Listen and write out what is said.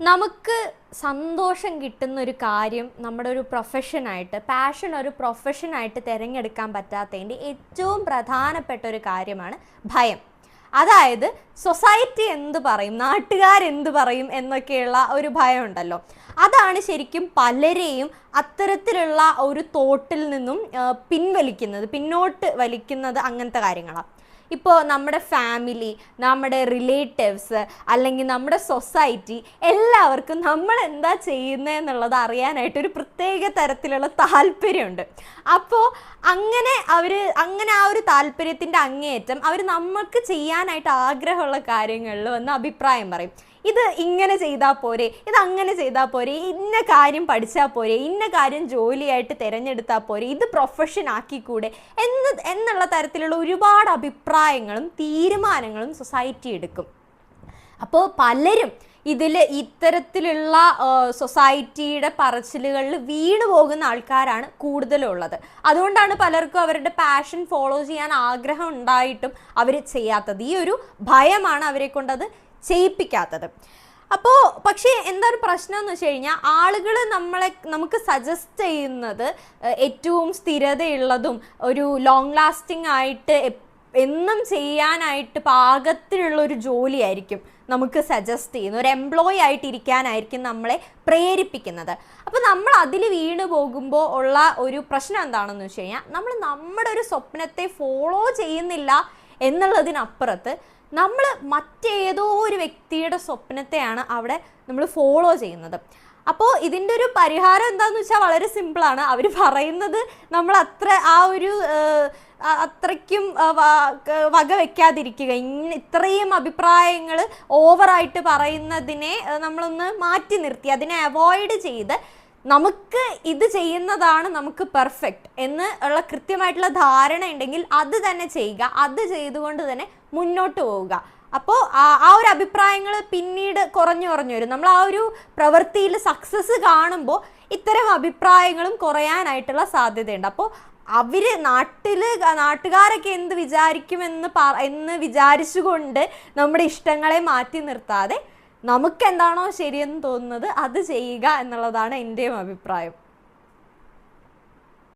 നമുക്ക് സന്തോഷം കിട്ടുന്ന ഒരു കാര്യം നമ്മുടെ ഒരു പ്രൊഫഷനായിട്ട്, പാഷൻ ഒരു പ്രൊഫഷനായിട്ട് തിരഞ്ഞെടുക്കാൻ പറ്റാത്തതിൻ്റെ ഏറ്റവും പ്രധാനപ്പെട്ട ഒരു കാര്യമാണ് ഭയം. അതായത് സൊസൈറ്റി എന്ത് പറയും, നാട്ടുകാരെന്ത് പറയും എന്നൊക്കെയുള്ള ഒരു ഭയം ഉണ്ടല്ലോ. അതാണ് ശരിക്കും പലരെയും അത്തരത്തിലുള്ള ഒരു തോട്ടിൽ നിന്നും പിന്നോട്ട് വലിക്കുന്നത്. അങ്ങനത്തെ കാര്യങ്ങളാണ്. ഇപ്പോൾ നമ്മുടെ ഫാമിലി, നമ്മുടെ റിലേറ്റീവ്സ്, അല്ലെങ്കിൽ നമ്മുടെ സൊസൈറ്റി, എല്ലാവർക്കും നമ്മൾ എന്താ ചെയ്യുന്നതെന്നുള്ളത് അറിയാനായിട്ടൊരു പ്രത്യേക തരത്തിലുള്ള താല്പര്യമുണ്ട്. അപ്പോൾ അങ്ങനെ ആ ഒരു താല്പര്യത്തിൻ്റെ അങ്ങേയറ്റം അവർ നമുക്ക് ചെയ്യാനായിട്ട് ആഗ്രഹമുള്ള കാര്യങ്ങളിൽ വന്ന് അഭിപ്രായം പറയും. ഇത് ഇങ്ങനെ ചെയ്താൽ പോരെ, ഇത് അങ്ങനെ ചെയ്താൽ പോരെ, ഇന്ന കാര്യം പഠിച്ചാൽ പോരെ, ഇന്ന കാര്യം ജോലിയായിട്ട് തിരഞ്ഞെടുത്താൽ പോരെ, ഇത് പ്രൊഫഷൻ ആക്കിക്കൂടെ എന്നുള്ള തരത്തിലുള്ള ഒരുപാട് അഭിപ്രായങ്ങളും തീരുമാനങ്ങളും സൊസൈറ്റി എടുക്കും. അപ്പോൾ പലരും ഇത്തരത്തിലുള്ള സൊസൈറ്റിയുടെ പറച്ചിലുകളിൽ വീണു പോകുന്ന ആൾക്കാരാണ് കൂടുതലുള്ളത്. അതുകൊണ്ടാണ് പലർക്കും അവരുടെ പാഷൻ ഫോളോ ചെയ്യാൻ ആഗ്രഹം ഉണ്ടായിട്ടും അവർ ചെയ്യാത്തത്. ഈ ഒരു ഭയമാണ് അവരെ കൊണ്ടത് ചെയ്യിപ്പിക്കാത്തത്. പക്ഷേ എന്താണ് പ്രശ്നം എന്ന് വെച്ച് കഴിഞ്ഞാൽ, ആളുകൾ നമുക്ക് സജസ്റ്റ് ചെയ്യുന്നത് ഏറ്റവും സ്ഥിരതയുള്ളതും ഒരു ലോങ് ലാസ്റ്റിംഗ് ആയിട്ട് എന്നും ചെയ്യാനായിട്ട് പാകത്തിലുള്ള ഒരു ജോലിയായിരിക്കും നമുക്ക് സജസ്റ്റ് ചെയ്യുന്നത്. ഒരു എംപ്ലോയി ആയിട്ടിരിക്കാനായിരിക്കും നമ്മളെ പ്രേരിപ്പിക്കുന്നത്. അപ്പോൾ നമ്മൾ അതിൽ വീണ് പോകുമ്പോൾ ഉള്ള ഒരു പ്രശ്നം എന്താണെന്ന് വെച്ച് കഴിഞ്ഞാൽ, നമ്മൾ നമ്മുടെ ഒരു സ്വപ്നത്തെ ഫോളോ ചെയ്യുന്നില്ല എന്നുള്ളതിനപ്പുറത്ത് നമ്മൾ മറ്റേതോ ഒരു വ്യക്തിയുടെ സ്വപ്നത്തെയാണ് അവിടെ നമ്മൾ ഫോളോ ചെയ്യുന്നത്. അപ്പോൾ ഇതിൻ്റെ ഒരു പരിഹാരം എന്താണെന്ന് വെച്ചാൽ വളരെ സിമ്പിളാണ്. അവർ പറയുന്നത് നമ്മൾ അത്രയ്ക്കും വക വെക്കാതിരിക്കുക. ഇത്രയും അഭിപ്രായങ്ങൾ ഓവറായിട്ട് പറയുന്നതിനെ നമ്മളൊന്ന് മാറ്റി നിർത്തി അതിനെ അവോയ്ഡ് ചെയ്ത് നമുക്ക് ഇത് ചെയ്യുന്നതാണ് നമുക്ക് പെർഫെക്റ്റ് എന്ന് ഉള്ള കൃത്യമായിട്ടുള്ള ധാരണ ഉണ്ടെങ്കിൽ അത് തന്നെ ചെയ്യുക. അത് ചെയ്തുകൊണ്ട് തന്നെ മുന്നോട്ട് പോവുക. അപ്പോൾ ആ ഒരു അഭിപ്രായങ്ങൾ പിന്നീട് കുറഞ്ഞു വരും. നമ്മൾ ആ ഒരു പ്രവൃത്തിയിൽ സക്സസ് കാണുമ്പോൾ ഇത്തരം അഭിപ്രായങ്ങളും കുറയാനായിട്ടുള്ള സാധ്യതയുണ്ട്. അപ്പോൾ നാട്ടുകാരൊക്കെ എന്ത് വിചാരിക്കുമെന്ന് വിചാരിച്ചുകൊണ്ട് നമ്മുടെ ഇഷ്ടങ്ങളെ മാറ്റി നിർത്താതെ നമുക്ക് എന്താണോ ശരിയെന്ന് തോന്നുന്നത് അത് ചെയ്യുക എന്നുള്ളതാണ് എൻ്റെയും അഭിപ്രായം.